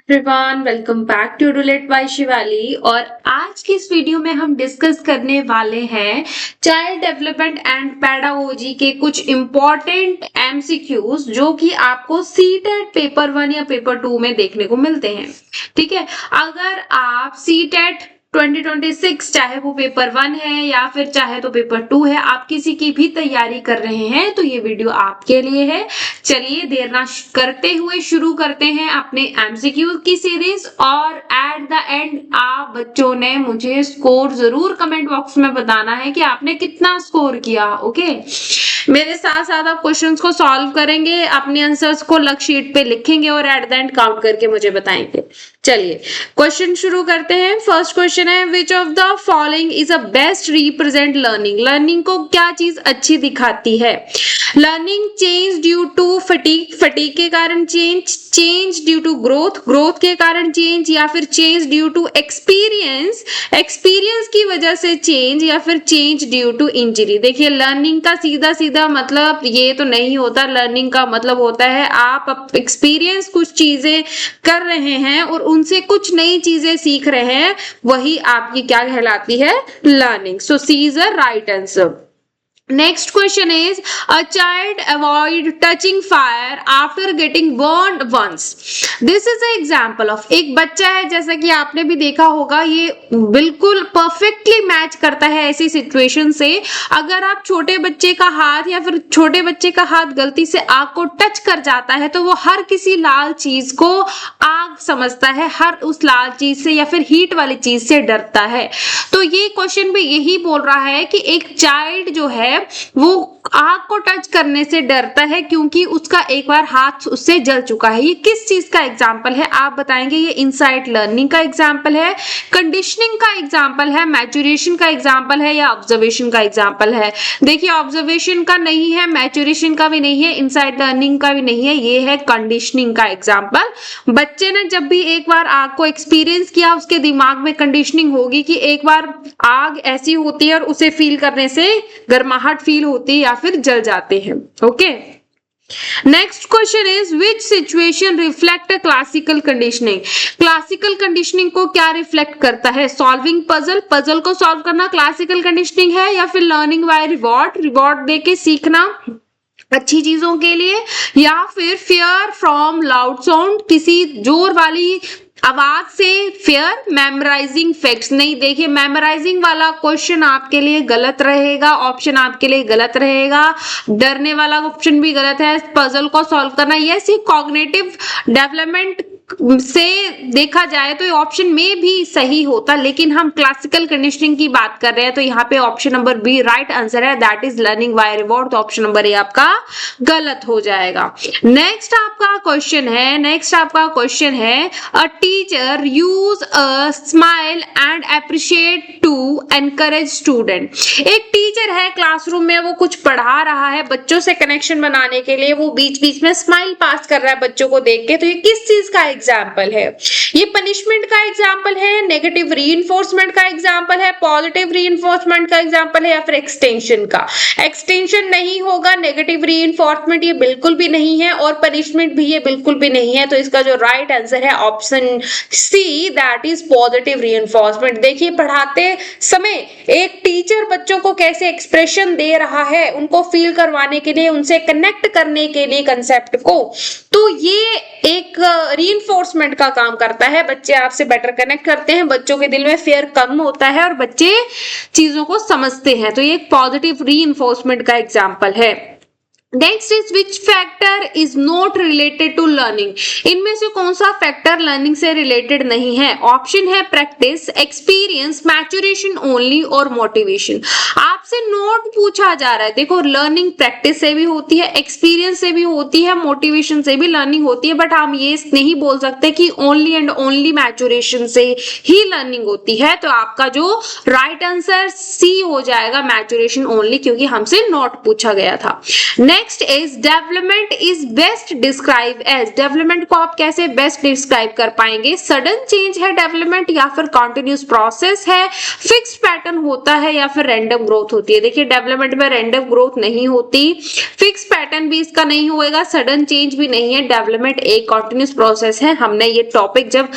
Everyone, welcome back to roulette by Shivali. और आज की इस वीडियो में हम डिस्कस करने वाले हैं चाइल्ड डेवलपमेंट एंड पेडागोजी के कुछ इम्पोर्टेंट एमसीक्यूज जो कि आपको सीटेट पेपर 1 या पेपर 2 में देखने को मिलते हैं। ठीक है, अगर आप सीटेट 2026 चाहे वो पेपर 1 है या फिर चाहे तो पेपर 2 है, आप किसी की भी तैयारी कर रहे हैं तो ये वीडियो आपके लिए है। चलिए देर ना करते हुए शुरू करते हैं अपने एमसीक्यू की सीरीज। और एट द एंड आप बच्चों ने मुझे स्कोर जरूर कमेंट बॉक्स में बताना है कि आपने कितना स्कोर किया। ओके, मेरे साथ साथ आप क्वेश्चंस को सॉल्व करेंगे, अपने आंसर्स को लक शीट पे लिखेंगे और एट द एंड काउंट करके मुझे बताएंगे। चलिए क्वेश्चन शुरू करते हैं। फर्स्ट क्वेश्चन है, which of the following is a best represent learning. Learning को क्या चीज अच्छी दिखाती है? Learning change due to fatigue, fatigue के कारण change, change due to growth, growth के कारण चेंज, या फिर change due to experience, experience की वजह से चेंज, या फिर चेंज ड्यू टू इंजरी। देखिए लर्निंग का सीधा सीधा मतलब ये तो नहीं होता। लर्निंग का मतलब होता है आप एक्सपीरियंस कुछ चीजें कर रहे हैं और उनसे कुछ नई चीजें सीख रहे हैं, वही आपकी क्या कहलाती है? Learning. So C is a right answer. Next question is, a child avoid touching fire after getting burned once. This is an example of, एक बच्चा है, जैसा कि आपने भी देखा होगा, ये बिल्कुल परफेक्टली मैच करता है ऐसी सिचुएशन से। अगर आप छोटे बच्चे का हाथ या फिर छोटे बच्चे का हाथ गलती से आग को टच कर जाता है तो वो हर किसी लाल चीज को आग समझता है, हर उस लाल चीज से या फिर हीट वाली चीज से डरता है। तो ये क्वेश्चन भी यही बोल रहा है कि एक चाइल्ड जो है वो आग को टच करने से डरता है क्योंकि उसका एक बार हाथ उससे जल चुका है। ये किस चीज का एग्जाम्पल है आप बताएंगे? ये इनसाइट लर्निंग का एग्जाम्पल है, कंडीशनिंग का एग्जाम्पल है, मैच्योरेशन का एग्जाम्पल है, या ऑब्जर्वेशन का एग्जाम्पल है? देखिए ऑब्जर्वेशन का नहीं है, मैच्योरेशन का भी नहीं है, इनसाइट लर्निंग का भी नहीं है, ये है कंडीशनिंग का एग्जाम्पल। बच्चे ने जब भी एक बार आग को एक्सपीरियंस किया, उसके दिमाग में कंडीशनिंग होगी कि एक बार आग ऐसी होती है और उसे फील करने से गर्माहट फील होती है या फिर जल जाते हैं। Okay, next question is, which situation reflect classical conditioning. Classical conditioning को क्या रिफ्लेक्ट करता है? सॉल्विंग पजल, पजल को सॉल्व करना क्लासिकल कंडीशनिंग है, या फिर लर्निंग बाय रिवॉर्ड, रिवॉर्ड देके सीखना अच्छी चीजों के लिए, या फिर फियर फ्रॉम लाउड साउंड, किसी जोर वाली आवाज से फियर, मेमोराइजिंग फैक्ट्स। नहीं, देखिए मेमोराइजिंग वाला क्वेश्चन आपके लिए गलत रहेगा, ऑप्शन आपके लिए गलत रहेगा, डरने वाला ऑप्शन भी गलत है, पजल को सॉल्व करना। यस, ये कॉग्निटिव डेवलपमेंट से देखा जाए तो ये ऑप्शन में भी सही होता, लेकिन हम क्लासिकल कंडीशनिंग की बात कर रहे हैं तो यहाँ पे option number B right answer है, that is learning by reward. तो ऑप्शन नंबर ए आपका गलत हो जाएगा। नेक्स्ट आपका क्वेश्चन है, a teacher use a smile and appreciate to encourage student. एक टीचर है क्लासरूम में, वो कुछ पढ़ा रहा है, बच्चों से कनेक्शन बनाने के लिए वो बीच बीच में स्माइल पास कर रहा है बच्चों को देख के। तो ये किस चीज का एग्जाम्पल है? ये पनिशमेंट का एग्जाम्पल है, नेगेटिव रीइंफोर्समेंट का एग्जाम्पल है, पॉजिटिव रीइंफोर्समेंट का एग्जाम्पल है, या फिर एक्सटेंशन का? एक्सटेंशन नहीं होगा, नेगेटिव रीइंफोर्समेंट ये बिल्कुल भी नहीं है, और पनिशमेंट भी ये बिल्कुल भी नहीं है। तो इसका जो राइट आंसर है option C, that is positive reinforcement. देखिए पढ़ाते समय एक टीचर बच्चों को कैसे एक्सप्रेशन दे रहा है, उनको फील करवाने के लिए, उनसे कनेक्ट करने के लिए कंसेप्ट को, तो ये एक रीइंफोर्समेंट का काम करता है। बच्चे आपसे बेटर कनेक्ट करते हैं, बच्चों के दिल में फियर कम होता है और बच्चे चीजों को समझते हैं। तो ये एक पॉजिटिव रीइंफोर्समेंट का एग्जाम्पल है। Next is, which factor is not related to learning. इनमें से कौन सा फैक्टर लर्निंग से रिलेटेड नहीं है? ऑप्शन है प्रैक्टिस, एक्सपीरियंस, मैच्योरेशन ओनली, और मोटिवेशन। आपसे नोट पूछा जा रहा है, देखो लर्निंग प्रैक्टिस से भी होती है, एक्सपीरियंस से भी होती है, मोटिवेशन से भी लर्निंग होती है, बट हम ये नहीं बोल सकते कि ओनली एंड ओनली मैच्योरेशन से ही लर्निंग होती है। तो आपका जो राइट आंसर सी हो जाएगा, मैच्योरेशन ओनली, क्योंकि हमसे नोट पूछा गया था। Next is development is best describe as, development को आप कैसे बेस्ट डिस्क्राइब कर पाएंगे? सडन चेंज है डेवलपमेंट, या फिर कॉन्टिन्यूस प्रोसेस है, फिक्स पैटर्न होता है, या फिर रैंडम ग्रोथ होती है? देखिए डेवलपमेंट में रैंडम ग्रोथ नहीं होती, फिक्स पैटर्न भी इसका नहीं होएगा, सडन चेंज भी नहीं है, डेवलपमेंट एक कॉन्टिन्यूस प्रोसेस है। हमने ये टॉपिक जब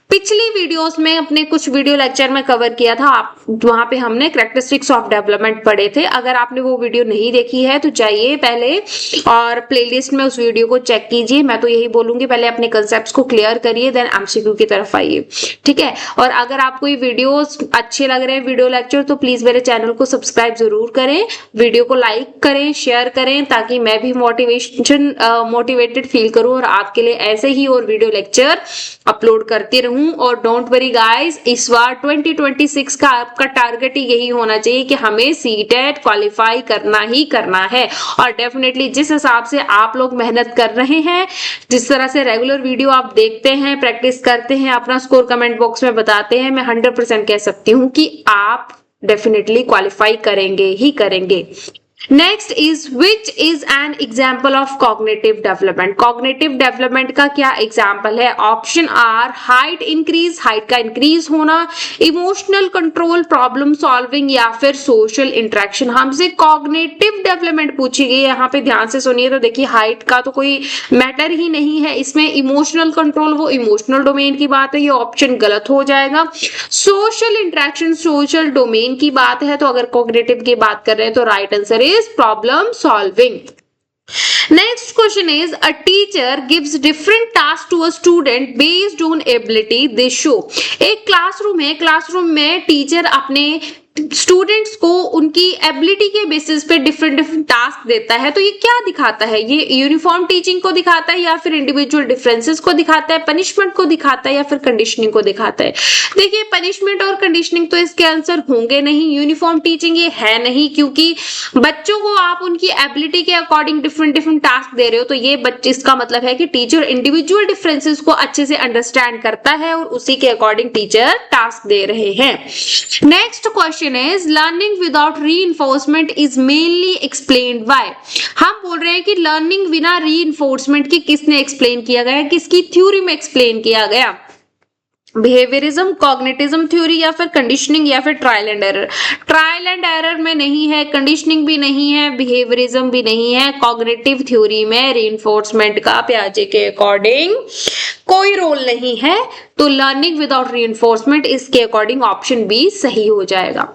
पिछली वीडियोस में अपने कुछ वीडियो लेक्चर में कवर किया था, आप वहां पे हमने कैरेक्टरिस्टिक्स ऑफ डेवलपमेंट पढ़े थे। अगर आपने वो वीडियो नहीं देखी है तो जाइए पहले और प्लेलिस्ट में उस वीडियो को चेक कीजिए। मैं तो यही बोलूंगी पहले अपने कंसेप्ट्स को क्लियर करिए, देन एमसीक्यू की तरफ आइए, ठीक है। और अगर आपको ये वीडियोस अच्छे लग रहे हैं वीडियो लेक्चर, तो प्लीज मेरे चैनल को सब्सक्राइब जरूर करें, वीडियो को लाइक करें, शेयर करें, ताकि मैं भी मोटिवेटेड फील करूं और आपके लिए ऐसे ही और वीडियो लेक्चर अपलोड करती रहूं। और डोंट वरी गाइस, इस बार 2026 का आपका टारगेट ही यही होना चाहिए कि हमें सीटेट क्वालिफाई करना ही करना है। और डेफिनेटली जिस हिसाब से आप लोग मेहनत कर रहे हैं, जिस तरह से रेगुलर वीडियो आप देखते हैं, प्रैक्टिस करते हैं, अपना स्कोर कमेंट बॉक्स में बताते हैं, मैं 100% कह सकती हूँ कि आप डेफिनेटली क्वालिफाई करेंगे ही करेंगे। Next is which is an example of cognitive development, cognitive development का क्या एग्जाम्पल है? Option are height increase, height का इंक्रीज होना, इमोशनल कंट्रोल, प्रॉब्लम सॉल्विंग, या फिर सोशल इंटरेक्शन। हमसे कॉग्निटिव डेवलपमेंट पूछी गई है, यहाँ पे ध्यान से सुनिए। तो देखिए हाइट का तो कोई मैटर ही नहीं है इसमें, इमोशनल कंट्रोल वो इमोशनल डोमेन की बात है, ये ऑप्शन गलत हो जाएगा। सोशल इंटरेक्शन सोशल डोमेन की बात है, तो अगर कॉग्निटिव की बात कर रहे हैं तो right answer is problem solving. Next question is a teacher gives different tasks to a student based on ability they show. एक क्लासरूम है, क्लासरूम में टीचर अपने स्टूडेंट्स को उनकी एबिलिटी के बेसिस पे डिफरेंट टास्क देता है। तो ये क्या दिखाता है? ये यूनिफॉर्म टीचिंग को दिखाता है, या फिर इंडिविजुअल डिफरेंसेस को दिखाता है, पनिशमेंट को दिखाता है, या फिर कंडीशनिंग को दिखाता है? देखिए पनिशमेंट और कंडीशनिंग तो इसके आंसर होंगे नहीं, यूनिफॉर्म टीचिंग ये है नहीं, क्योंकि बच्चों को आप उनकी एबिलिटी के अकॉर्डिंग डिफरेंट टास्क दे रहे हो। तो ये बच्चे, इसका मतलब है कि टीचर इंडिविजुअल डिफरेंसेस को अच्छे से अंडरस्टैंड करता है और उसी के अकॉर्डिंग टीचर टास्क दे रहे हैं। Next question is learning without reinforcement is mainly explained by, हम बोल रहे हैं कि लर्निंग बिना रीइंफोर्समेंट की किसने एक्सप्लेन किया गया, किसकी थ्योरी में एक्सप्लेन किया गया? बिहेवियरिज्म, कॉग्निटिज्म थ्योरी, या फिर कंडीशनिंग, या फिर trial and error? Trial and error में नहीं है, कंडीशनिंग भी नहीं है, बिहेवियरिज्म भी नहीं है, कॉग्निटिव थ्योरी में रीइंफोर्समेंट का पियाजे के अकॉर्डिंग कोई रोल नहीं है। तो लर्निंग विदाउट रीइंफोर्समेंट इसके अकॉर्डिंग ऑप्शन बी सही हो जाएगा।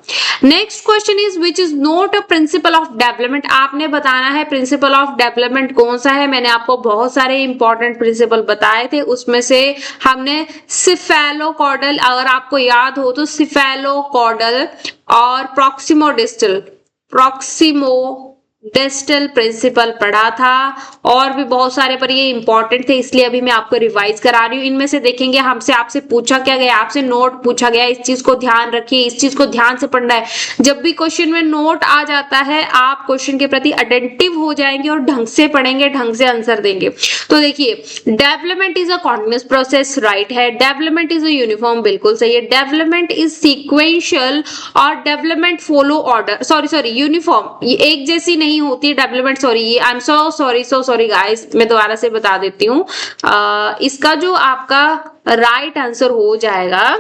Next question is which is not a principle of development, आपने बताना है प्रिंसिपल ऑफ डेवलपमेंट कौन सा है। मैंने आपको बहुत सारे इंपॉर्टेंट प्रिंसिपल बताए थे, उसमें से हमने सिफेलोकॉर्डल, अगर आपको याद हो तो सिफेलोकॉर्डल और प्रॉक्सिमोडिस्टल प्रिंसिपल पढ़ा था, और भी बहुत सारे, पर ये इंपॉर्टेंट थे इसलिए अभी मैं आपको रिवाइज करा रही हूँ। इनमें से देखेंगे हमसे आपसे पूछा क्या गया, आपसे नोट पूछा गया, इस चीज को ध्यान रखिए, इस चीज को ध्यान से पढ़ना है। जब भी क्वेश्चन में नोट आ जाता है, आप क्वेश्चन के प्रति अटेंटिव हो जाएंगे और ढंग से पढ़ेंगे, ढंग से आंसर देंगे। तो देखिए development is a continuous process, right है। डेवलपमेंट इज अ यूनिफॉर्म, बिल्कुल सही है। डेवलपमेंट इज सीक्वेंशियल, और development follow order, sorry uniform, ये एक जैसी नहीं होती है development. Sorry, I am so sorry guys, मैं दोबारा से बता देती हूँ। इसका जो आपका राइट आंसर हो जाएगा,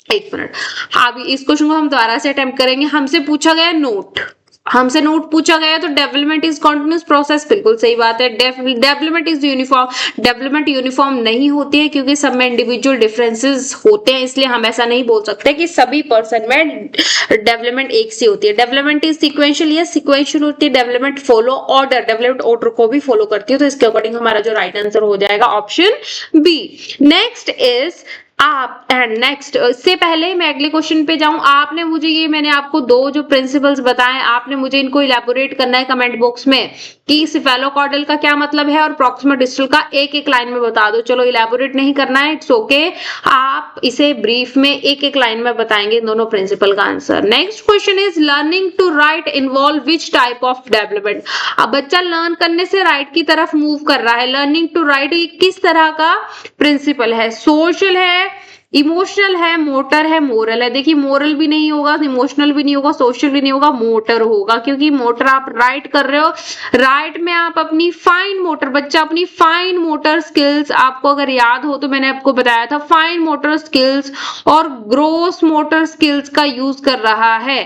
एक मिनट, अभी इस क्वेश्चन को हम दोबारा से अटेम्प्ट करेंगे। हमसे पूछा गया नोट, हमसे नोट पूछा गया, तो डेवलपमेंट इज कॉन्टिन्यूस प्रोसेस, बिल्कुल सही बात है। Development is uniform, development uniform नहीं होती है क्योंकि सब में इंडिविजुअल डिफरेंसेस होते हैं, इसलिए हम ऐसा नहीं बोल सकते कि सभी पर्सन में डेवलपमेंट एक सी होती है। डेवलपमेंट इज सिक्वेंशियल, ये सिक्वेंशियल होती है। Development follow order, development order को भी फॉलो करती है। तो इसके अकॉर्डिंग हमारा जो राइट आंसर हो जाएगा ऑप्शन बी। नेक्स्ट इज आप, एंड नेक्स्ट, इससे पहले मैं अगले क्वेश्चन पे जाऊं, आपने मुझे ये, मैंने आपको दो जो प्रिंसिपल्स बताए, आपने मुझे इनको इलेबोरेट करना है कमेंट बॉक्स में कि सिफेलोकॉर्डल का क्या मतलब है और प्रॉक्सिमोडिस्टल का एक एक लाइन में बता दो। चलो इलेबोरेट नहीं करना है, इट्स ओके, आप इसे ब्रीफ में एक एक लाइन में बताएंगे दोनों प्रिंसिपल का answer. Next question is learning to write involve which type of development. अब बच्चा लर्न करने से राइट की तरफ मूव कर रहा है, लर्निंग टू राइट किस तरह का प्रिंसिपल है? सोशल है, इमोशनल है, मोटर है, मोरल है। देखिए मोरल भी नहीं होगा, इमोशनल भी नहीं होगा, सोशल भी नहीं होगा, मोटर होगा, क्योंकि मोटर आप राइट कर रहे हो। राइट में आप अपनी फाइन मोटर, बच्चा अपनी फाइन मोटर स्किल्स, आपको अगर याद हो तो मैंने आपको बताया था फाइन मोटर स्किल्स और ग्रोस मोटर स्किल्स का यूज कर रहा है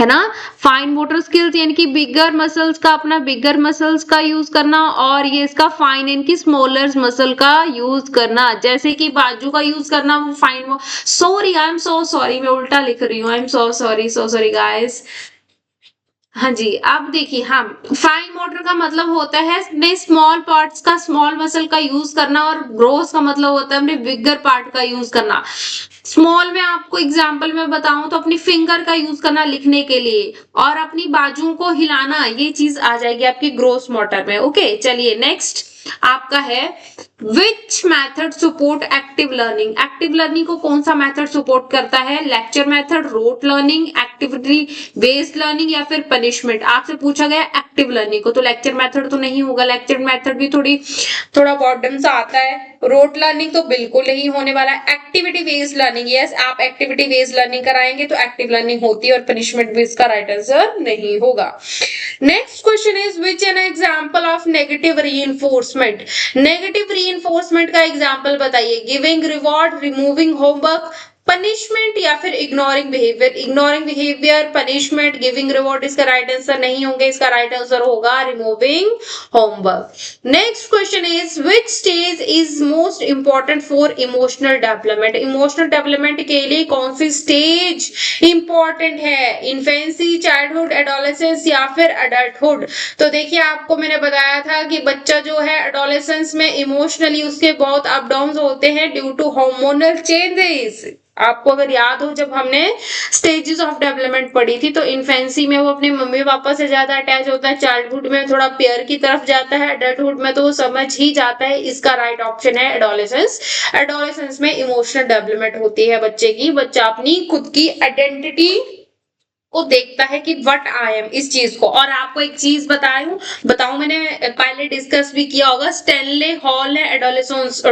ना। फाइन मोटर स्किल्स यानी कि बिगर मसल्स का, अपना बिगर मसल्स का यूज करना, और ये इसका फाइन यानी कि स्मॉलर मसल का यूज करना, जैसे कि बाजू का यूज करना वो fine. Sorry, I am so sorry, मैं उल्टा लिख रही हूँ, I am so sorry guys. हाँ जी, अब देखिए, हाँ, फाइन मोटर का मतलब होता है अपने स्मॉल पार्ट्स का, स्मॉल मसल का यूज करना, और ग्रोस का मतलब होता है अपने बिगर पार्ट का यूज करना। स्मॉल में आपको एग्जांपल में बताऊं तो अपनी फिंगर का यूज करना लिखने के लिए, और अपनी बाजुओं को हिलाना, ये चीज आ जाएगी आपकी ग्रोस मोटर में। ओके, चलिए नेक्स्ट आपका है which method support active learning. Active learning को कौन सा मैथड सपोर्ट करता है? Lecture method, rote learning, activity based learning, या फिर पनिशमेंट। आपसे पूछा गया एक्टिव लर्निंग को, तो लेक्चर मेथड तो नहीं होगा, लेक्चर मेथड भी थोड़ा बॉर्डन सा आता है। रोट लर्निंग तो बिल्कुल नहीं होने वाला है। एक्टिविटी बेस्ड लर्निंग, यस, आप एक्टिविटी बेस्ड लर्निंग कराएंगे तो एक्टिव लर्निंग होती है, और पनिशमेंट भी इसका राइट आंसर नहीं होगा। Next question is which an example of negative reinforcement. Negative reinforcement का एग्जांपल बताइए। Giving reward, removing homework, punishment, या फिर ignoring behaviour. Ignoring behaviour, punishment, giving reward इसका राइट आंसर नहीं होंगे, इसका राइट आंसर होगा removing homework. Next question is which stage is most important for emotional development. Emotional development के लिए कौन सी स्टेज इंपॉर्टेंट है? इन्फेंसी, चाइल्डहुड, एडोलेसेंस, या फिर अडल्टहुड। तो देखिए, आपको मैंने बताया था कि बच्चा जो है एडोलेसेंस में इमोशनली उसके बहुत अप डाउन होते हैं ड्यू टू हार्मोनल चेंजेस। आपको अगर याद हो, जब हमने स्टेजेस ऑफ डेवलपमेंट पढ़ी थी, तो इन्फेंसी में वो अपने मम्मी पापा से ज्यादा अटैच होता है, चाइल्डहुड में थोड़ा पेयर की तरफ जाता है, एडल्टहुड में तो वो समझ ही जाता है। इसका राइट ऑप्शन है एडोलेसेंस। एडोलेसेंस में इमोशनल डेवलपमेंट होती है बच्चे की, बच्चा अपनी खुद की आइडेंटिटी को देखता है कि व्हाट आई एम, इस चीज को। और आपको एक चीज बताऊं, मैंने पहले डिस्कस भी किया होगा, स्टैनले हॉल ने एडोलेसेंस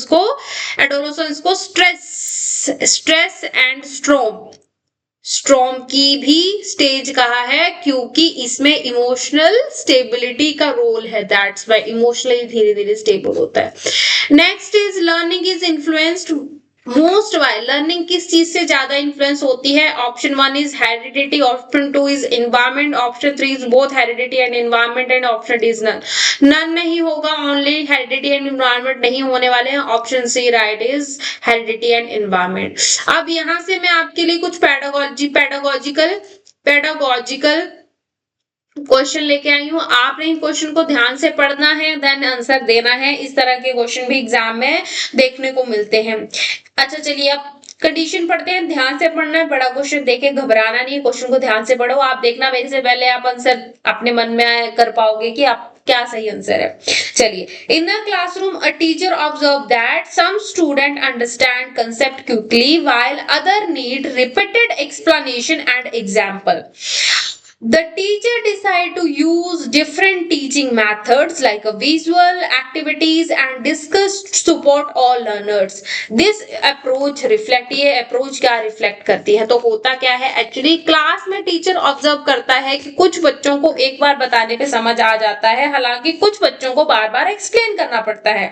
को स्ट्रेस एंड स्ट्रोम की भी स्टेज कहा है, क्योंकि इसमें इमोशनल स्टेबिलिटी का रोल है। दैट्स व्हाई इमोशनली धीरे धीरे स्टेबल होता है। Next is learning is influenced most by. Learning किस चीज से ज्यादा इन्फ्लुएंस होती है? Option 1 is heredity, option 2 is environment, option 3 is both heredity and environment, and option D is none नहीं होगा, ओनली हेरिडिटी एंड एनवायरनमेंट नहीं होने वाले हैं। Option C right is heredity and environment. अब यहां से मैं आपके लिए कुछ पेडागोजिकल क्वेश्चन लेके आई हूँ। आपने इन क्वेश्चन को ध्यान से पढ़ना है, देन आंसर देना है। इस तरह के क्वेश्चन भी एग्जाम में देखने को मिलते हैं। अच्छा, चलिए अब कंडीशन पढ़ते हैं। ध्यान से पढ़ना है, बड़ा क्वेश्चन देखे घबराना नहीं, क्वेश्चन को ध्यान से पढ़ो। आप देखना, मेरे से पहले आप आंसर अपने मन में कर पाओगे कि आप क्या सही आंसर है। चलिए, in the classroom a teacher observe that some student understand concept quickly while other need repeated explanation and example. The teacher decide to use different teaching methods like a visual activities and discuss support all learners. This approach reflect, ये approach क्या reflect करती है? तो होता क्या है actually, class में teacher observe करता है कि कुछ बच्चों को एक बार बताने पे समझ आ जाता है, हालांकि कुछ बच्चों को बार बार एक्सप्लेन करना पड़ता है।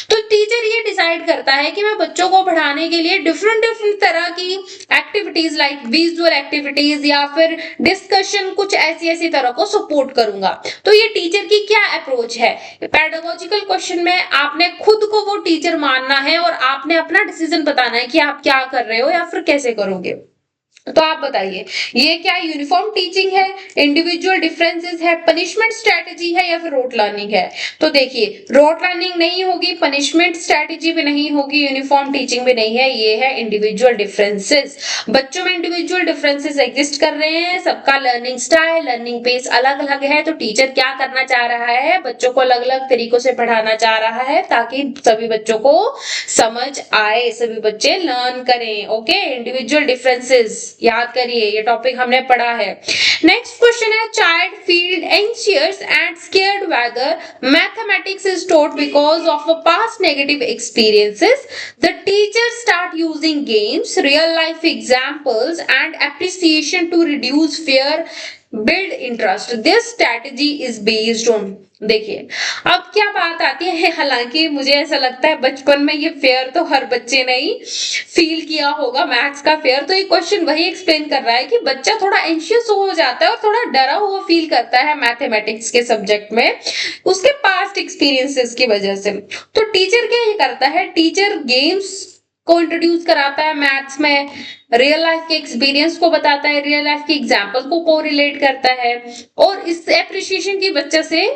तो टीचर ये डिसाइड करता है कि मैं बच्चों को पढ़ाने के लिए डिफरेंट तरह की एक्टिविटीज लाइक विजुअल एक्टिविटीज या फिर डिस्कशन, कुछ ऐसी तरह को सपोर्ट करूंगा। तो ये टीचर की क्या अप्रोच है? पेडागोजिकल क्वेश्चन में आपने खुद को वो टीचर मानना है और आपने अपना डिसीजन बताना है कि आप क्या कर रहे हो या फिर कैसे करोगे। तो आप बताइए, ये क्या यूनिफॉर्म टीचिंग है, इंडिविजुअल डिफरेंसेस है, पनिशमेंट स्ट्रेटेजी है, या फिर रोट लर्निंग है? तो देखिए, रोट लर्निंग नहीं होगी, पनिशमेंट स्ट्रेटेजी भी नहीं होगी, यूनिफॉर्म टीचिंग भी नहीं है, ये है इंडिविजुअल डिफरेंसेस। बच्चों में इंडिविजुअल डिफरेंसेस एग्जिस्ट कर रहे हैं, सबका लर्निंग स्टाइल, लर्निंग पेस अलग अलग है। तो टीचर क्या करना चाह रहा है? बच्चों को अलग अलग तरीकों से पढ़ाना चाह रहा है ताकि सभी बच्चों को समझ आए, सभी बच्चे लर्न करें। ओके, इंडिविजुअल डिफरेंसेस याद करिए, ये टॉपिक हमने पढ़ा है। नेक्स्ट क्वेश्चन है, child feel anxious and scared whether mathematics is taught because of a past negative experiences. The teacher start using games, real life examples and appreciation to reduce fear, build interest. This strategy is based on. देखिए अब क्या बात आती है, हालांकि मुझे ऐसा लगता है बचपन में ये फेयर तो हर बच्चे ने ही फील किया होगा, मैथ्स का फेयर। तो ये क्वेश्चन वही एक्सप्लेन कर रहा है कि बच्चा थोड़ा एंशियस हो जाता है और थोड़ा डरा हुआ फील करता है मैथमेटिक्स के सब्जेक्ट में, उसके पास्ट एक्सपीरियंसेस की वजह से। तो टीचर क्या ये करता है, टीचर गेम्स को इंट्रोड्यूस कराता है मैथ्स में, रियल लाइफ के एक्सपीरियंस को बताता है, रियल लाइफ के एग्जांपल को कोरिलेट करता है, और इस एप्रिशिएशन की वजह से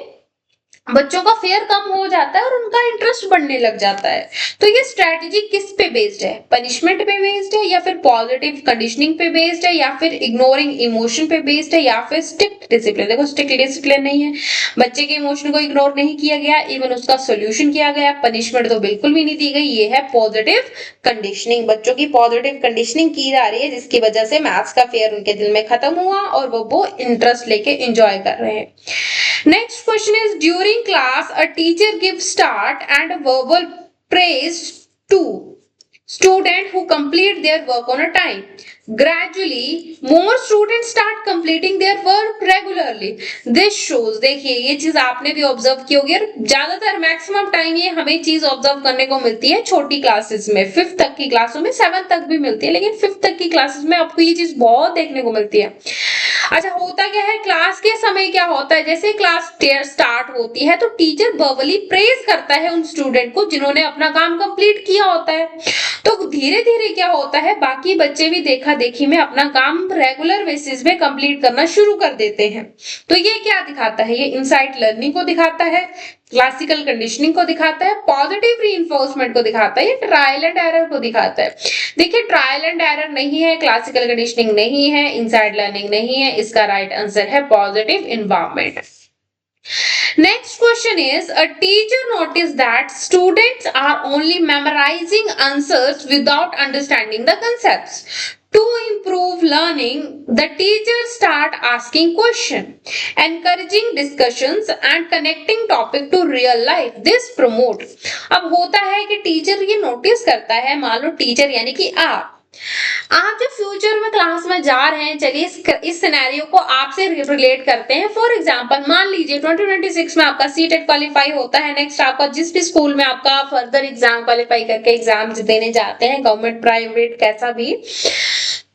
बच्चों का फेयर कम हो जाता है और उनका इंटरेस्ट बढ़ने लग जाता है। तो ये स्ट्रेटेजी किस पे बेस्ड है, पनिशमेंट पे बेस्ड है, या फिर पॉजिटिव कंडीशनिंग पे बेस्ड है, या फिर इग्नोरिंग इमोशन पे बेस्ड है, या फिर स्ट्रिक्ट डिसिप्लिन। देखो स्ट्रिक्ट डिसिप्लिन नहीं है, बच्चे के इमोशन को इग्नोर नहीं किया गया, इवन उसका सोल्यूशन किया गया, पनिशमेंट तो बिल्कुल भी नहीं दी गई। ये है पॉजिटिव कंडीशनिंग, बच्चों की पॉजिटिव कंडीशनिंग की जा रही है, जिसकी वजह से मैथ्स का फेयर उनके दिल में खत्म हुआ और वो इंटरेस्ट लेके एंजॉय कर रहे हैं। Next question is, during class a teacher gives start and verbal praise to student who complete their work on a time. Gradually more students start completing their work regularly. This shows, देखिए ये चीज आपने भी observe की होगी, ज्यादातर maximum time ये हमें चीज ऑब्जर्व करने को मिलती है छोटी क्लासेस में, 5th तक की क्लासों में, 7th तक भी मिलती है, लेकिन 5th तक की क्लासेस में आपको ये चीज बहुत देखने को मिलती है। अच्छा होता क्या है, क्लास के समय क्या होता है, जैसे क्लास स्टार्ट होती है तो टीचर वर्बली प्रेज करता है उन स्टूडेंट को जिन्होंने अपना काम कंप्लीट किया होता है। तो धीरे धीरे क्या होता है, बाकी बच्चे भी देखा देखी में अपना काम रेगुलर बेसिस पे कंप्लीट करना शुरू कर देते हैं। तो ये क्या दिखाता है, ये इनसाइट लर्निंग को दिखाता है, क्लासिकल कंडीशनिंग को दिखाता है, पॉजिटिव रीइंफोर्समेंट को दिखाता है, ये ट्रायल एंड एरर को दिखाता है। देखिए ट्रायल एंड एरर नहीं है, क्लासिकल कंडीशनिंग नहीं है, इनसाइड लर्निंग नहीं है, इसका राइट आंसर है positive environment. Next question is, a teacher noticed that students are only memorizing answers without understanding the concepts. To improve learning, the teacher start asking questions, encouraging discussions and connecting topic to real life. This promote. अब होता है कि teacher ये notice करता है, मान लो teacher यानी कि आप जब फ्यूचर में क्लास में जा रहे हैं, चलिए इस सिनेरियो को आपसे रिलेट करते हैं। फॉर एग्जांपल मान लीजिए 2026 में आपका सीटेट क्वालिफाई होता है, नेक्स्ट आपका जिस भी स्कूल में आपका फर्दर एग्जाम क्वालिफाई करके एग्जाम्स देने जाते हैं, गवर्नमेंट प्राइवेट कैसा भी,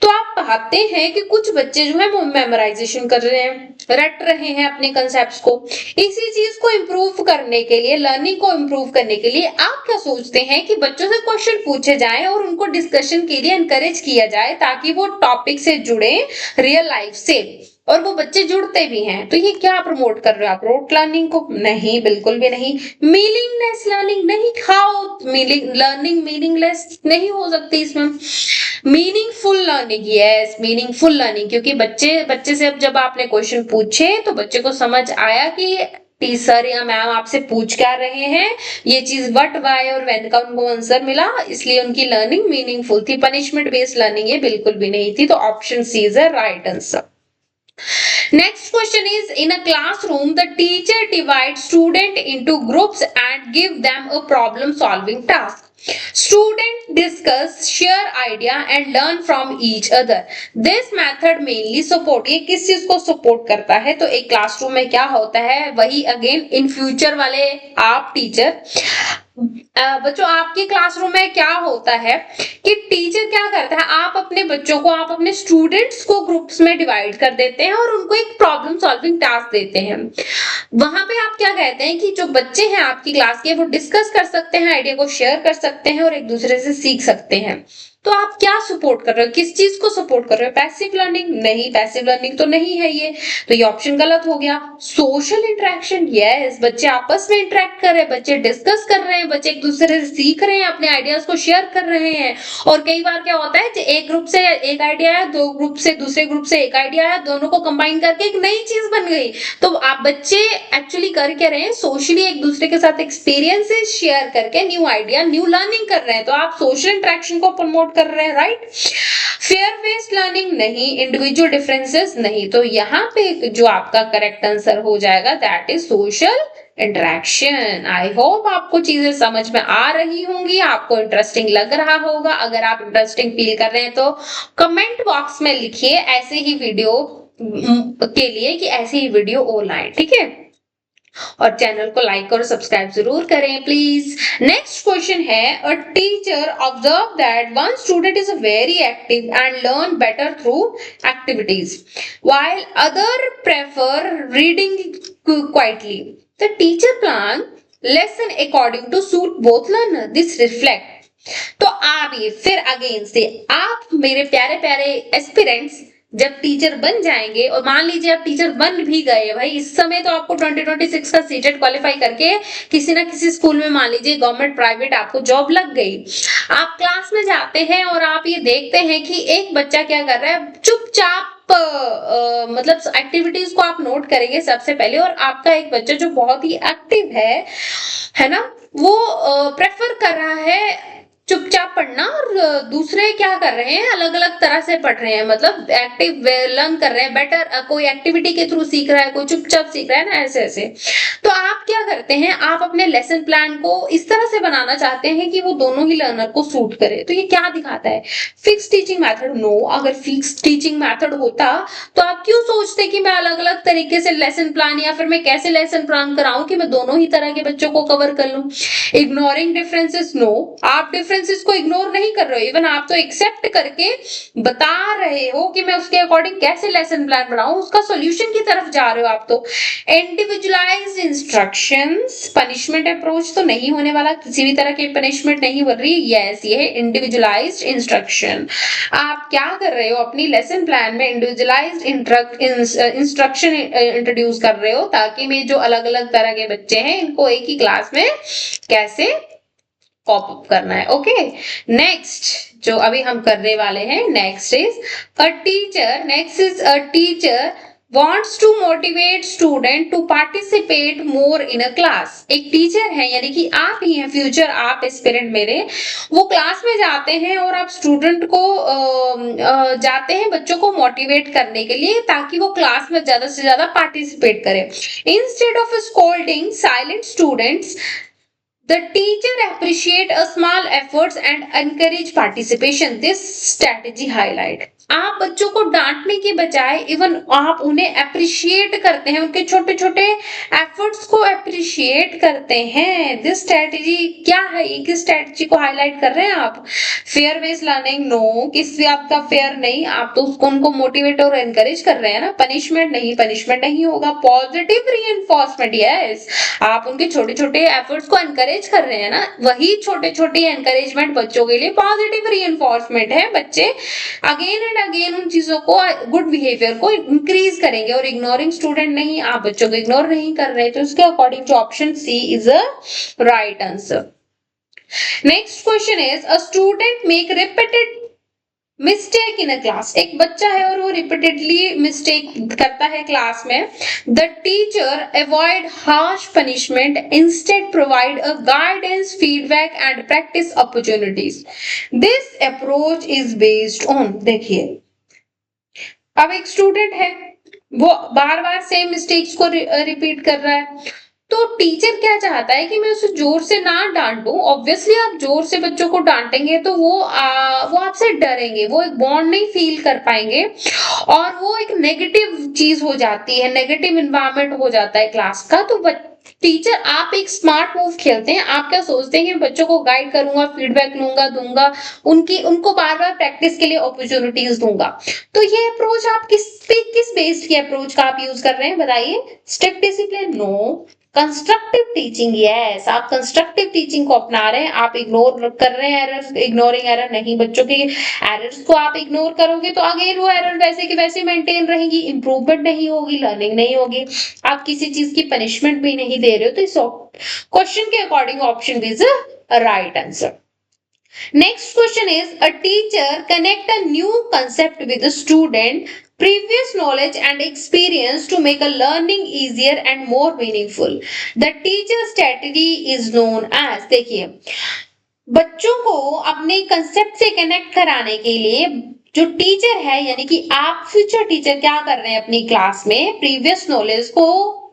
तो आप पाते हैं कि कुछ बच्चे जो है वो मेमोराइजेशन कर रहे हैं, रट रहे हैं अपने कंसेप्ट्स को। इसी चीज को इम्प्रूव करने के लिए, लर्निंग को इम्प्रूव करने के लिए आप क्या सोचते हैं कि बच्चों से क्वेश्चन पूछे जाएं और उनको डिस्कशन के लिए एनकरेज किया जाए ताकि वो टॉपिक से जुड़े रियल लाइफ से, और वो बच्चे जुड़ते भी हैं। तो ये क्या प्रमोट कर रहे हो आप, रोट लर्निंग को? नहीं, बिल्कुल भी नहीं। मीनिंगलेस लर्निंग नहीं, खाओ लर्निंग मीनिंगलेस नहीं हो सकती इसमें। Meaningful learning, yes meaningful learning, क्योंकि बच्चे से अब जब आपने क्वेश्चन पूछे तो बच्चे को समझ आया कि टीचर या मैम आपसे पूछ क्या रहे हैं, ये चीज व्हाट वाई और व्हेन का उनको आंसर मिला, इसलिए उनकी लर्निंग मीनिंगफुल थी। पनिशमेंट बेस्ड लर्निंग ये बिल्कुल भी नहीं थी। तो option C is the right answer. Next question is, in a classroom the teacher divides student into groups and give them a problem solving task. Students discuss, share idea and learn from each other. This method mainly support, ये किस चीज को support करता है, तो एक classroom में क्या होता है, वही अगेन इन फ्यूचर वाले आप टीचर बच्चों आपके क्लासरूम में क्या होता है कि टीचर क्या करता है, आप अपने बच्चों को, आप अपने स्टूडेंट्स को ग्रुप्स में डिवाइड कर देते हैं और उनको एक प्रॉब्लम सॉल्विंग टास्क देते हैं। वहां पे आप क्या कहते हैं कि जो बच्चे हैं आपकी क्लास के वो डिस्कस कर सकते हैं, आइडिया को शेयर कर सकते हैं और एक दूसरे से सीख सकते हैं। तो आप क्या सपोर्ट कर रहे हो, किस चीज को सपोर्ट कर रहे हो? Passive learning? नहीं, पैसिव लर्निंग तो नहीं है ये, तो ये ऑप्शन गलत हो गया। सोशल इंटरेक्शन, यस, बच्चे आपस में इंटरेक्ट कर रहे हैं, बच्चे डिस्कस कर रहे हैं, बच्चे एक दूसरे से सीख रहे हैं, अपने आइडियाज को शेयर कर रहे हैं। और कई बार क्या होता है, एक ग्रुप से एक आइडिया आया, दो ग्रुप से दूसरे ग्रुप से एक आइडिया आया, दोनों को कंबाइन करके एक नई चीज बन गई। तो आप बच्चे एक्चुअली कर क्या रहे हैं, सोशली एक दूसरे के साथ एक्सपीरियंसेस शेयर करके न्यू आइडिया, न्यू लर्निंग कर रहे हैं। तो आप सोशल इंटरेक्शन को प्रमोट कर रहे हैं, राइट। फेयर बेस्ड लर्निंग नहीं, इंडिविजुअल डिफरेंसेस नहीं। तो यहाँ पे जो आपका करेक्ट आंसर हो जाएगा that is social interaction. I hope आपको चीजें समझ में आ रही होंगी, आपको इंटरेस्टिंग लग रहा होगा। अगर आप इंटरेस्टिंग फील कर रहे हैं तो कमेंट बॉक्स में लिखिए ऐसे ही वीडियो के लिए कि ऐसे ही वीडियो और लाएं, ठीक है। और चैनल को लाइक और सब्सक्राइब जरूर करें प्लीज। नेक्स्ट क्वेश्चन है, a teacher observe that one student is very active and learn better through activities while other prefer reading quietly. The teacher plan lesson according to suit both learner, this reflect. तो आप ये फिर again से आप मेरे प्यारे प्यारे aspirants जब टीचर बन जाएंगे, और मान लीजिए आप टीचर बन भी गए, भाई इस समय तो आपको 2026 का सीटेट क्वालिफाई करके किसी ना किसी स्कूल में मान लीजिए गवर्नमेंट प्राइवेट आपको जॉब लग गई। आप क्लास में जाते हैं और आप ये देखते हैं कि एक बच्चा क्या कर रहा है, चुपचाप मतलब एक्टिविटीज को आप नोट करेंगे सबसे पहले, और आपका एक बच्चा जो बहुत ही एक्टिव है ना, वो प्रेफर कर रहा है चुपचाप पढ़ना, और दूसरे क्या कर रहे हैं, अलग अलग तरह से पढ़ रहे हैं, मतलब एक्टिव लर्न कर रहे हैं बेटर, कोई एक्टिविटी के थ्रू सीख रहा है, कोई चुपचाप सीख रहा है ना, ऐसे ऐसे। तो आप क्या करते हैं, आप अपने लेसन प्लान को इस तरह से बनाना चाहते हैं कि वो दोनों ही लर्नर को सूट करे। तो ये क्या दिखाता है, फिक्स टीचिंग मेथड नो। अगर फिक्स टीचिंग मेथड होता तो आप क्यों सोचते कि मैं अलग अलग तरीके से लेसन प्लान, या फिर मैं कैसे लेसन प्लान कराऊं कि मैं दोनों ही तरह के बच्चों को कवर कर लूं। इग्नोरिंग डिफरेंसेस नो, आप डिफरेंसेस को इग्नोर नहीं कर रहे हो, इवन आप तो एक्सेप्ट करके बता रहे हो कि मैं उसके अकॉर्डिंग कैसे लेसन प्लान बनाऊं, उसका सॉल्यूशन की तरफ जा रहे हो आप तो। इंडिविजुअलाइज्ड इंस्ट्रक्शंस, पनिशमेंट अप्रोच तो नहीं होने वाला, किसी भी तरह की पनिशमेंट नहीं बन रही। यस, ये है इंडिविजुअलाइज्ड इंस्ट्रक्शन। आप क्या कर रहे हो, अपनी लेसन प्लान में इंडिविजुअलाइज्ड इंस्ट्रक्शन इंट्रोड्यूस कर रहे हो, ताकि मैं जो अलग अलग तरह के बच्चे हैं इनको एक ही क्लास में कैसे कॉप अप करना है। ओके, नेक्स्ट जो अभी हम करने वाले हैं, next is a teacher. Next is a teacher wants to motivate student to participate more in a class। एक टीचर है, यानी कि आप ही हैं, फ्यूचर आप एस्पिरेंट मेरे, वो क्लास में जाते हैं और आप स्टूडेंट को जाते हैं बच्चों को मोटिवेट करने के लिए, ताकि वो क्लास में ज्यादा से ज्यादा पार्टिसिपेट करें। Instead of scolding silent students, the teacher appreciate a small efforts and encourage participation। This strategy highlight, आप बच्चों को डांटने के बजाय इवन आप उन्हें अप्रिशिएट करते हैं, उनके छोटे छोटे एफर्ट्स को अप्रिशिएट करते हैं। दिस स्ट्रेटेजी क्या है, ये किस स्ट्रेटेजी को हाईलाइट कर रहे हैं आप। फेयर बेस्ड लर्निंग नो, किससे आपका फेयर नहीं, आप तो उसको उनको मोटिवेट और एनकरेज कर रहे हैं ना। पनिशमेंट नहीं, पनिशमेंट नहीं होगा। पॉजिटिव रीइंफोर्समेंट, यस, आप उनके छोटे छोटे एफर्ट्स को एनकरेज कर रहे हैं ना, वही छोटे छोटे एनकरेजमेंट बच्चों के लिए पॉजिटिव रीइंफोर्समेंट है। बच्चे अगेन एंड अगेन उन चीजों को, गुड बिहेवियर को इंक्रीज करेंगे। और इग्नोरिंग स्टूडेंट नहीं, आप बच्चों को इग्नोर नहीं कर रहे, तो इसके अकॉर्डिंग जो option C is a right answer. Next question is, a student make repeated mistake in a class. एक बच्चा है और वो रिपीटेडली मिस्टेक करता है क्लास में। The teacher avoid harsh punishment, instead provide a guidance, feedback and practice opportunities. This approach is based on, देखिए अब एक स्टूडेंट है, वो बार बार सेम मिस्टेक्स को रिपीट कर रहा है, तो टीचर क्या चाहता है कि मैं उसे जोर से ना डांटूं। ऑब्वियसली आप जोर से बच्चों को डांटेंगे तो वो आपसे डरेंगे, वो एक बॉन्ड नहीं फील कर पाएंगे, और वो एक नेगेटिव चीज हो जाती है, नेगेटिव इन्वायरमेंट हो जाता है क्लास का। तो टीचर आप एक स्मार्ट मूव खेलते हैं, आप क्या सोचते हैं कि बच्चों को गाइड करूंगा, फीडबैक लूंगा, दूंगा, उनको बार बार प्रैक्टिस के लिए अपॉर्चुनिटीज दूंगा। तो ये अप्रोच आप किस बेस्ड की अप्रोच का आप यूज कर रहे हैं, बताइए। Strict discipline no, constructive teaching, yes, आप कंस्ट्रक्टिव टीचिंग को अपना रहे हैं। आप इग्नोर कर रहे हैं एरर्स, इग्नोरिंग एरर नहीं। बच्चों के एरर्स को आप इग्नोर करोगे तो अगेन वो एरर वैसे की वैसे मेंटेन रहेगी, इंप्रूवमेंट नहीं होगी, लर्निंग नहीं होगी। आप किसी चीज की पनिशमेंट भी नहीं दे रहे हो, तो इस क्वेश्चन के according option is a right answer. Next question is, a teacher connect a new concept with a student previous knowledge and experience to make a learning easier and more meaningful। The teacher strategy is known as, देखिए बच्चों को अपने concept से connect कराने के लिए जो teacher है यानी कि आप फ्यूचर टीचर क्या कर रहे हैं अपनी क्लास में, प्रीवियस नॉलेज को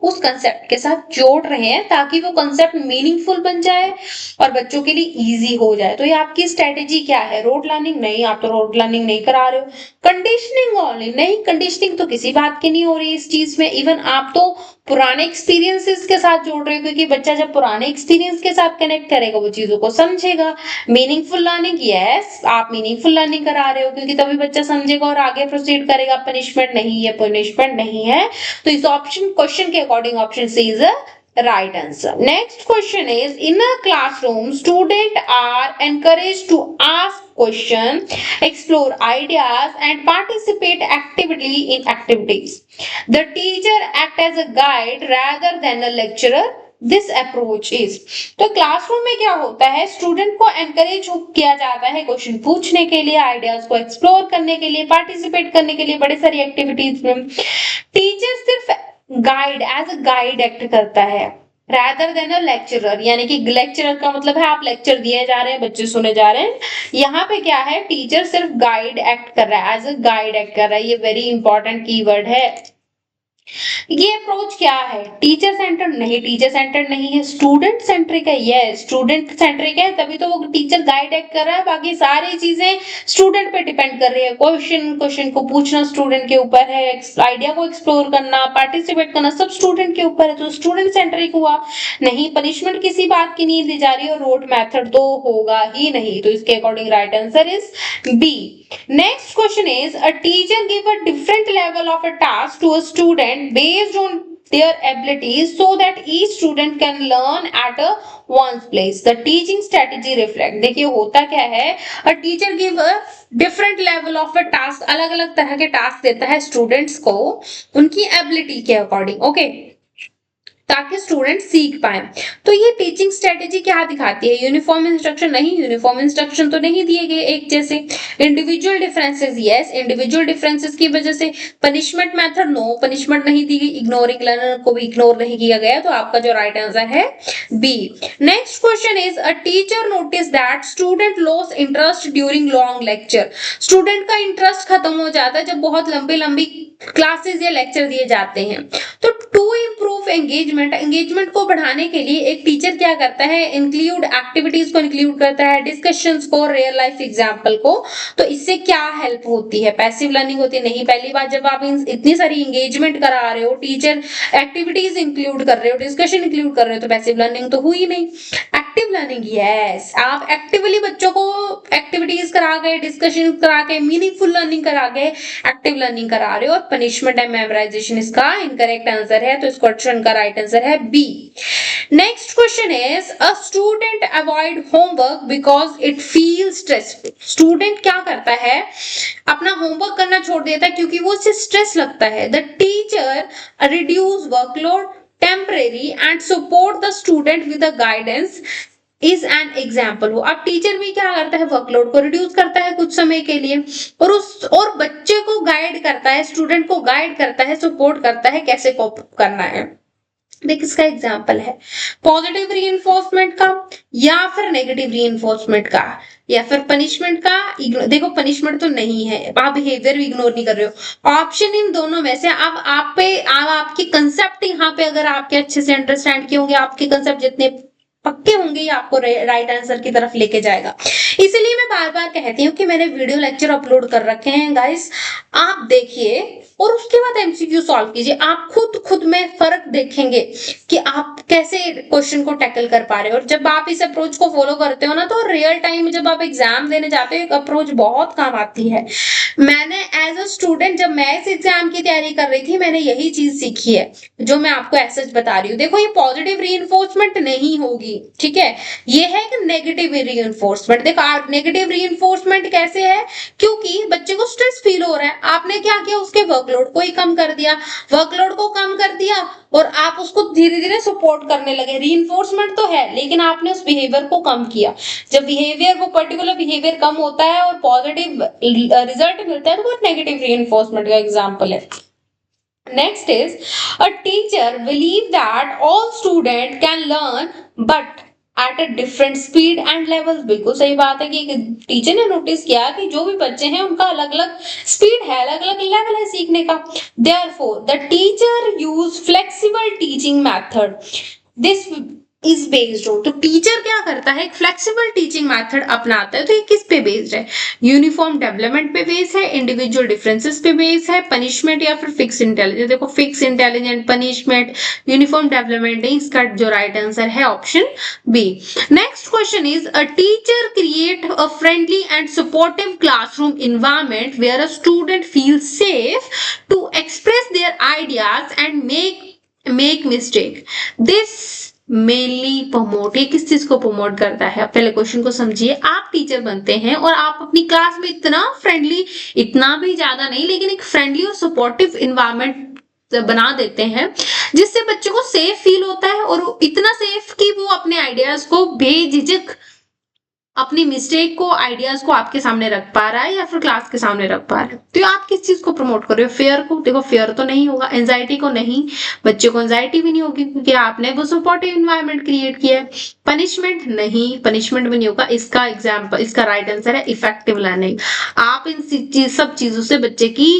उस कंसेप्ट के साथ जोड़ रहे हैं ताकि वो कंसेप्ट मीनिंगफुल बन जाए और बच्चों के लिए इजी हो जाए। तो ये आपकी स्ट्रेटेजी क्या है? रोड लर्निंग नहीं, आप तो रोड लर्निंग नहीं करा रहे हो। कंडीशनिंग ओनली नहीं, कंडीशनिंग तो किसी बात की नहीं हो रही इस चीज में। इवन आप तो पुराने एक्सपीरियंसेस के साथ जोड़ रहे हो, क्योंकि बच्चा जब पुराने एक्सपीरियंस के साथ कनेक्ट करेगा वो चीजों को समझेगा। मीनिंगफुल लर्निंग, यस आप मीनिंगफुल लर्निंग करा रहे हो क्योंकि तभी बच्चा समझेगा और आगे प्रोसीड करेगा। पनिशमेंट नहीं है, पनिशमेंट नहीं है। तो इस ऑप्शन क्वेश्चन के according option C is a right answer. Next question is, in a classroom students are encouraged to ask questions, explore ideas and participate actively in activities. The teacher act as a guide rather than a lecturer. This approach is, तो classroom में क्या होता है, student को encourage किया जाता है question पूछने के लिए, आइडियाज को एक्सप्लोर करने के लिए, पार्टिसिपेट करने के लिए बड़े सारी एक्टिविटीज में। टीचर सिर्फ guide, as a guide act करता है rather than a lecturer, यानी कि लेक्चरर का मतलब है आप लेक्चर दिए जा रहे हैं, बच्चे सुने जा रहे हैं। यहाँ पे क्या है, टीचर सिर्फ गाइड एक्ट कर रहा है, एज अ गाइड एक्ट कर रहा है। ये वेरी इंपॉर्टेंट कीवर्ड है। ये अप्रोच क्या है? टीचर सेंटर्ड नहीं, टीचर सेंटर्ड नहीं है, स्टूडेंट सेंट्रिक है। यस स्टूडेंट सेंट्रिक है, तभी तो वो टीचर गाइड एक्ट कर रहा है, बाकी सारी चीजें स्टूडेंट पे डिपेंड कर रही है। क्वेश्चन को पूछना स्टूडेंट के ऊपर है, आइडिया को एक्सप्लोर करना, पार्टिसिपेट करना सब स्टूडेंट के ऊपर है, तो स्टूडेंट सेंट्रिक हुआ। नहीं, पनिशमेंट किसी बात की नहीं दी जा रही है, और रोड मेथड तो होगा ही नहीं। तो इसके according right answer is B. Next question is, a teacher give a different level of a task to a student based on their abilities so that each student can learn at a one's place. The teaching strategy reflect, देखिए होता क्या है, a teacher give a different level of a task, अलग अलग तरह के task देता है स्टूडेंट्स को उनकी एबिलिटी के अकॉर्डिंग, ओके ताकि स्टूडेंट सीख पाए। तो ये टीचिंग स्ट्रेटेजी क्या दिखाती है? यूनिफॉर्म इंस्ट्रक्शन नहीं, यूनिफॉर्म इंस्ट्रक्शन तो नहीं दिए गए एक जैसे। Individual differences, yes individual differences की वजह से। पनिशमेंट मेथड, नो पनिशमेंट नहीं दी गई, इग्नोरिंग लर्नर को भी इग्नोर नहीं किया गया। तो आपका जो राइट आंसर है B. Next question is, a teacher notice that student loss interest during long lecture. Student का इंटरेस्ट खत्म हो जाता है जब बहुत लंबी लंबी क्लासेस या लेक्चर दिए जाते हैं। तो टू इम्प्रूव एंगेजमेंट को बढ़ाने के लिए एक टीचर क्या करता है, इंक्लूड एक्टिविटीज को इंक्लूड करता है, डिस्कशंस को, रियल लाइफ एग्जांपल को। तो इससे क्या हेल्प होती है? पैसिव लर्निंग होती है? नहीं। पहली बात, जब आप इतनी सारी एंगेजमेंट करा रहे हो, टीचर एक्टिविटीज इंक्लूड कर रहे हो, डिस्कशन इंक्लूड कर रहे हो, तो पैसिव लर्निंग तो हुई नहीं। एक्टिव लर्निंग, यस आप एक्टिवली बच्चों को एक्टिविटीज करा के, डिस्कशन करा के, मीनिंगफुल लर्निंग करा के एक्टिव लर्निंग करा रहे हो। और पनिशमेंट एंड मेमोराइजेशन इसका इनकरेक्ट आंसर है, तो इस क्वेश्चन का राइट आंसर है B. Next question is, a student avoid homework because it feel stressful. Student क्या करता है, अपना होमवर्क करना छोड़ देता है क्योंकि वो उससे स्ट्रेस लगता है। The teacher reduce workload temporary and support the student with the guidance is an example। वो अब टीचर भी क्या करता है, वर्कलोड को रिड्यूस करता है कुछ समय के लिए, और बच्चे को गाइड करता है, स्टूडेंट को गाइड करता है, सपोर्ट करता है कैसे कोप करना है। देख इसका एग्जाम्पल है पॉजिटिव रीइंफोर्समेंट का या फिर नेगेटिव रीइंफोर्समेंट का या फिर पनिशमेंट का। देखो पनिशमेंट तो नहीं है, आप बिहेवियर भी इग्नोर नहीं कर रहे हो। ऑप्शन इन दोनों में से अब आप पे आपकी कंसेप्ट यहाँ पे अगर आपके अच्छे से अंडरस्टैंड किए होंगे, आपके कंसेप्ट जितने पक्के होंगे, ये आपको राइट आंसर की तरफ लेके जाएगा। इसलिए मैं बार बार कहती हूँ कि मैंने वीडियो लेक्चर अपलोड कर रखे हैं गाइस, आप देखिए और उसके बाद एमसीक्यू सॉल्व कीजिए। आप खुद में फर्क देखेंगे कि आप कैसे क्वेश्चन को टैकल कर पा रहे हो। और जब आप इस अप्रोच को फॉलो करते हो ना, तो रियल टाइम में जब आप एग्जाम देने जाते हो, एक अप्रोच बहुत काम आती है। मैंने एज अ स्टूडेंट जब मैं इस एग्जाम की तैयारी कर रही थी, मैंने यही चीज सीखी है जो मैं आपको ऐसे बता रही हूँ। देखो ये पॉजिटिव रीइंफोर्समेंट नहीं होगी, ठीक है, ये है कि नेगेटिव रीइंफोर्समेंट। देखो नेगेटिव रीइंफोर्समेंट कैसे है, क्योंकि बच्चे को स्ट्रेस फील हो रहा है, आपने क्या किया, उसके वर्कलोड को ही कम कर दिया, वर्कलोड को कम कर दिया और आप उसको धीरे धीरे सपोर्ट करने लगे। रीइंफोर्समेंट तो है, लेकिन आपने उस बिहेवियर को कम किया। जब बिहेवियर, वो पर्टिकुलर बिहेवियर कम होता है और पॉजिटिव रिजल्ट मिलता है, तो वो नेगेटिव रीइंफोर्समेंट का एग्जांपल है। Next is, a teacher believe that all students can learn but at a different speed and level. बिल्कुल सही बात है कि टीचर ने नोटिस किया कि जो भी बच्चे हैं उनका अलग अलग स्पीड है, अलग अलग लेवल है सीखने का। Therefore the teacher use flexible teaching method. This is based on, तो टीचर क्या करता है, एक फ्लेक्सिबल टीचिंग मेथड अपनाता है। तो ये किस पे बेस्ड है, यूनिफॉर्म डेवलपमेंट पे बेस्ड है, इंडिविजुअल डिफरेंसेस पे बेस्ड है, पनिशमेंट या फिर फिक्स इंटेलिजेंस। देखो fix intelligent, punishment, uniform development नहीं, इसका जो राइट आंसर है option B. Next question is a teacher create a friendly and supportive classroom environment where a student feel safe to express their ideas and make mistake. This mainly promote, ये किस चीज को promote करता है, पहले question को समझिए। आप टीचर बनते हैं और आप अपनी क्लास में इतना फ्रेंडली, इतना भी ज्यादा नहीं लेकिन एक फ्रेंडली और सपोर्टिव इन्वायरमेंट बना देते हैं जिससे बच्चों को सेफ फील होता है, और इतना सेफ कि वो अपने आइडियाज को बेझिझक, अपनी मिस्टेक को, आइडियाज को आपके सामने रख पा रहा है या फिर क्लास के सामने रख पा रहा है। तो आप किस चीज को प्रमोट कर रहे हो, फेयर को। देखो फेयर तो नहीं होगा, एंजाइटी को नहीं, बच्चे को एंजाइटी भी नहीं होगी क्योंकि आपने वो सपोर्टिव इन्वायरमेंट क्रिएट किया है। पनिशमेंट नहीं, पनिशमेंट भी नहीं होगा। इसका एग्जाम्पल, इसका राइट आंसर है इफेक्टिव लर्निंग। आप इन सब चीजों से बच्चे की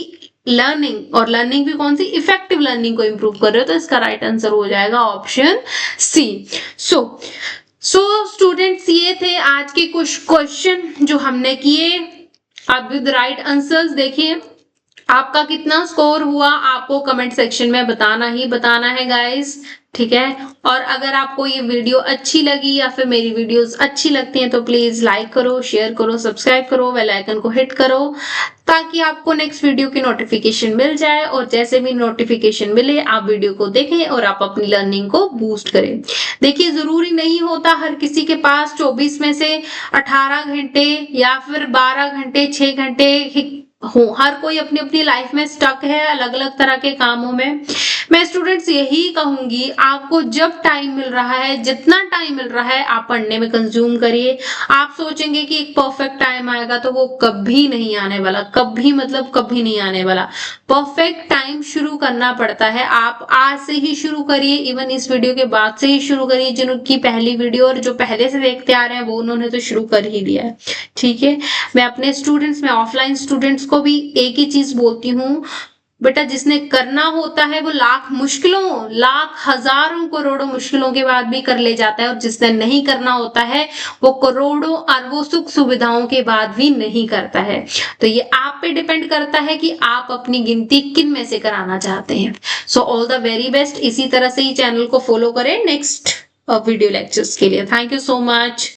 लर्निंग, और लर्निंग भी कौन सी, इफेक्टिव लर्निंग को इंप्रूव कर रहे हो, तो इसका राइट आंसर हो जाएगा ऑप्शन सी। सो स्टूडेंट्स, ये थे आज के कुछ क्वेश्चन जो हमने किए। अब विद राइट आंसर्स देखिए आपका कितना स्कोर हुआ, आपको कमेंट सेक्शन में बताना ही बताना है गाइस, ठीक है। और अगर आपको ये वीडियो अच्छी लगी या फिर मेरी वीडियोस अच्छी लगती हैं तो प्लीज लाइक करो, शेयर करो, सब्सक्राइब करो, बेल आइकन को हिट करो ताकि आपको नेक्स्ट वीडियो की नोटिफिकेशन मिल जाए, और जैसे भी नोटिफिकेशन मिले आप वीडियो को देखें और आप अपनी लर्निंग को बूस्ट करें। देखिए जरूरी नहीं होता हर किसी के पास 24 में से 18 घंटे या फिर 12 घंटे, 6 घंटे हो, हर कोई अपनी अपनी लाइफ में स्टक है अलग अलग तरह के कामों में। मैं स्टूडेंट्स यही कहूंगी, आपको जब टाइम मिल रहा है, जितना टाइम मिल रहा है आप पढ़ने में कंज्यूम करिए। आप सोचेंगे कि एक परफेक्ट टाइम आएगा, तो वो कभी नहीं आने वाला, कभी मतलब कभी नहीं आने वाला। परफेक्ट टाइम शुरू करना पड़ता है, आप आज से ही शुरू करिए, इवन इस वीडियो के बाद से ही शुरू करिए। जिनकी पहली वीडियो और जो पहले से देखते आ रहे हैं वो उन्होंने तो शुरू कर ही लिया है, ठीक है। मैं अपने स्टूडेंट्स में, ऑफलाइन स्टूडेंट्स को भी एक ही चीज बोलती हूँ, बेटा जिसने करना होता है वो लाख मुश्किलों, लाख हजारों करोड़ों मुश्किलों के बाद भी कर ले जाता है, और जिसने नहीं करना होता है वो करोड़ों अरबों सुख सुविधाओं के बाद भी नहीं करता है। तो ये आप पे डिपेंड करता है कि आप अपनी गिनती किन में से कराना चाहते हैं। So all the very best. इसी तरह से ही चैनल को फॉलो करें नेक्स्ट वीडियो लेक्चर्स के लिए। Thank you so much.